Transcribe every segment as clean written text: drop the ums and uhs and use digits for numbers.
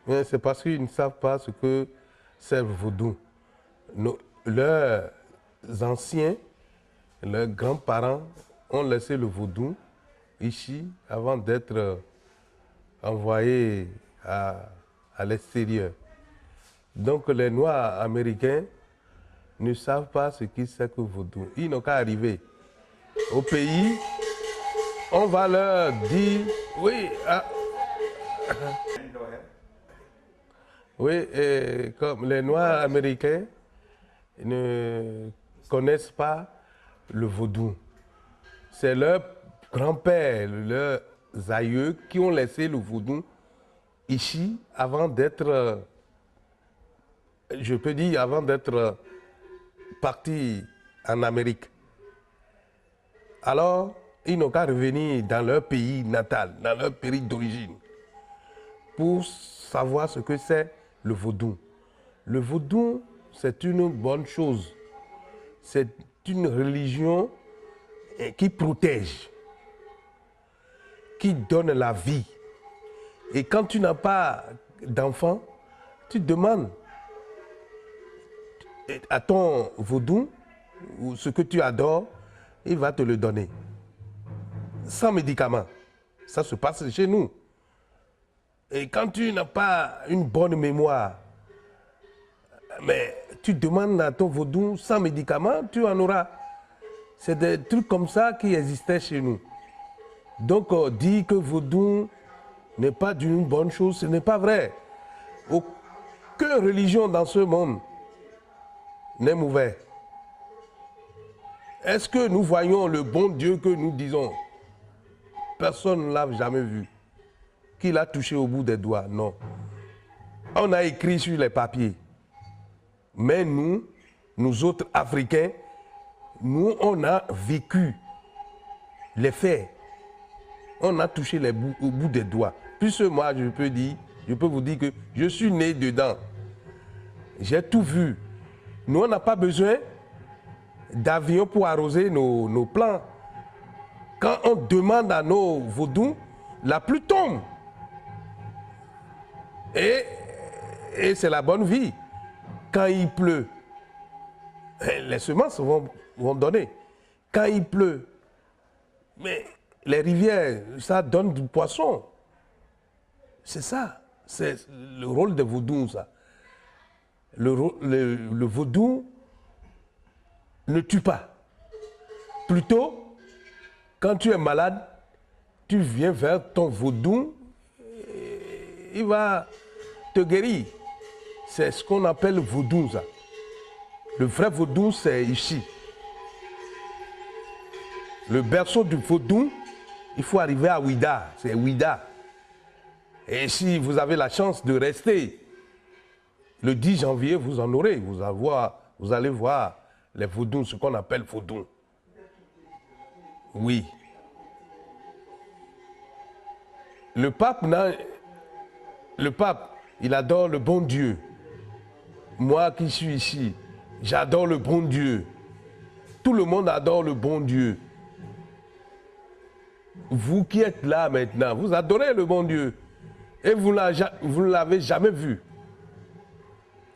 C'est parce qu'ils ne savent pas ce que c'est le vaudou. Leurs anciens, leurs grands-parents ont laissé le vaudou ici avant d'être envoyés à l'extérieur. Donc les Noirs américains ne savent pas ce que c'est que le vaudou. Ils n'ont qu'à arriver au pays, on va leur dire, oui, oui, comme les Noirs américains ne connaissent pas le vaudou. C'est leurs grands-pères, leurs aïeux qui ont laissé le vaudou ici avant d'être, je peux dire, avant d'être partis en Amérique. Alors, ils n'ont qu'à revenir dans leur pays natal, dans leur pays d'origine, pour savoir ce que c'est le vaudou. Le vaudou, c'est une bonne chose. C'est une religion qui protège, qui donne la vie. Et quand tu n'as pas d'enfant, tu demandes à ton vaudou, ou ce que tu adores, il va te le donner. Sans médicaments. Ça se passe chez nous. Et quand tu n'as pas une bonne mémoire, mais tu demandes à ton vaudou sans médicaments, tu en auras. C'est des trucs comme ça qui existaient chez nous. Donc, dire que vaudou n'est pas d'une bonne chose, ce n'est pas vrai. Aucune religion dans ce monde n'est mauvaise. Est-ce que nous voyons le bon Dieu que nous disons? Personne ne l'a jamais vu. Qui l'a touché au bout des doigts? Non. On a écrit sur les papiers. Mais nous autres Africains, nous, on a vécu les faits. On a touché au bout des doigts. Plus moi, je peux vous dire que je suis né dedans. J'ai tout vu. Nous, on n'a pas besoin d'avion pour arroser nos plants. Quand on demande à nos vaudous, la pluie tombe. Et c'est la bonne vie. Quand il pleut, les semences vont donner. Quand il pleut, mais les rivières, ça donne du poisson. C'est ça. C'est le rôle des vaudous, ça. Le vaudou ne tue pas. Plutôt, quand tu es malade, tu viens vers ton vaudou, il va te guérir. C'est ce qu'on appelle le vaudou, ça. Le vrai vaudou, c'est ici. Le berceau du vaudou, il faut arriver à Ouida, c'est Ouida. Et si vous avez la chance de rester, le 10 janvier, vous en aurez. Vous allez voir les vaudous, ce qu'on appelle vaudou. Oui. Le pape, il adore le bon Dieu. Moi qui suis ici, j'adore le bon Dieu. Tout le monde adore le bon Dieu. Vous qui êtes là maintenant, vous adorez le bon Dieu. Et vous ne l'avez jamais vu.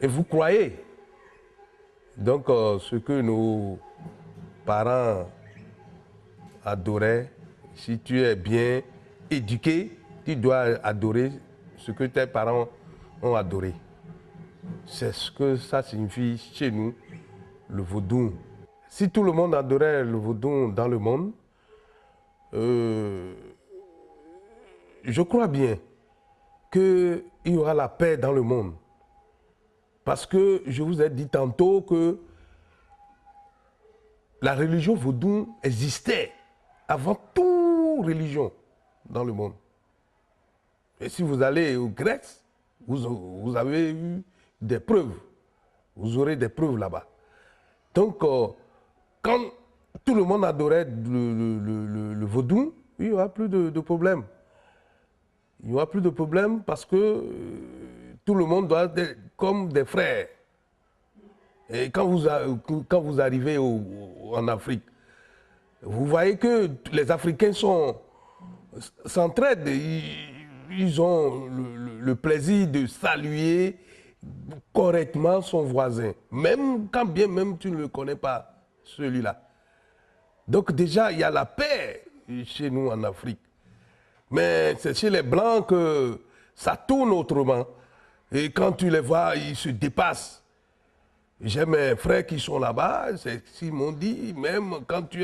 Et vous croyez. Donc, ce que nos parents adoraient, si tu es bien éduqué, tu dois adorer ce que tes parents ont adoré. C'est ce que ça signifie chez nous, le vaudou. Si tout le monde adorait le vaudou dans le monde, je crois bien qu'il y aura la paix dans le monde. Parce que je vous ai dit tantôt que la religion vaudou existait avant toute religion dans le monde. Et si vous allez au Grèce, vous avez eu des preuves. Vous aurez des preuves là-bas. Donc, quand tout le monde adorait le vaudou, il n'y aura plus de problème. Il n'y aura plus de problème parce que tout le monde doit être comme des frères. Et quand vous arrivez en Afrique, vous voyez que les Africains s'entraident. ils ont le plaisir de saluer correctement son voisin, même quand bien même tu ne le connais pas, celui-là. Donc déjà, il y a la paix chez nous en Afrique. Mais c'est chez les Blancs que ça tourne autrement. Et quand tu les vois, ils se dépassent. J'ai mes frères qui sont là-bas, ils m'ont dit, même quand tu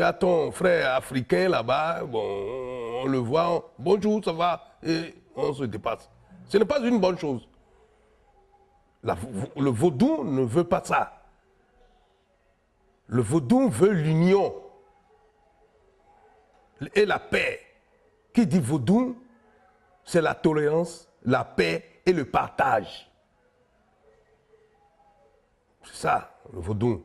as ton frère africain là-bas, bon, on le voit, bonjour, ça va, et on se dépasse. Ce n'est pas une bonne chose. Le vaudou ne veut pas ça. Le vaudou veut l'union et la paix. Qui dit vaudou, c'est la tolérance, la paix et le partage. C'est ça, le vaudou.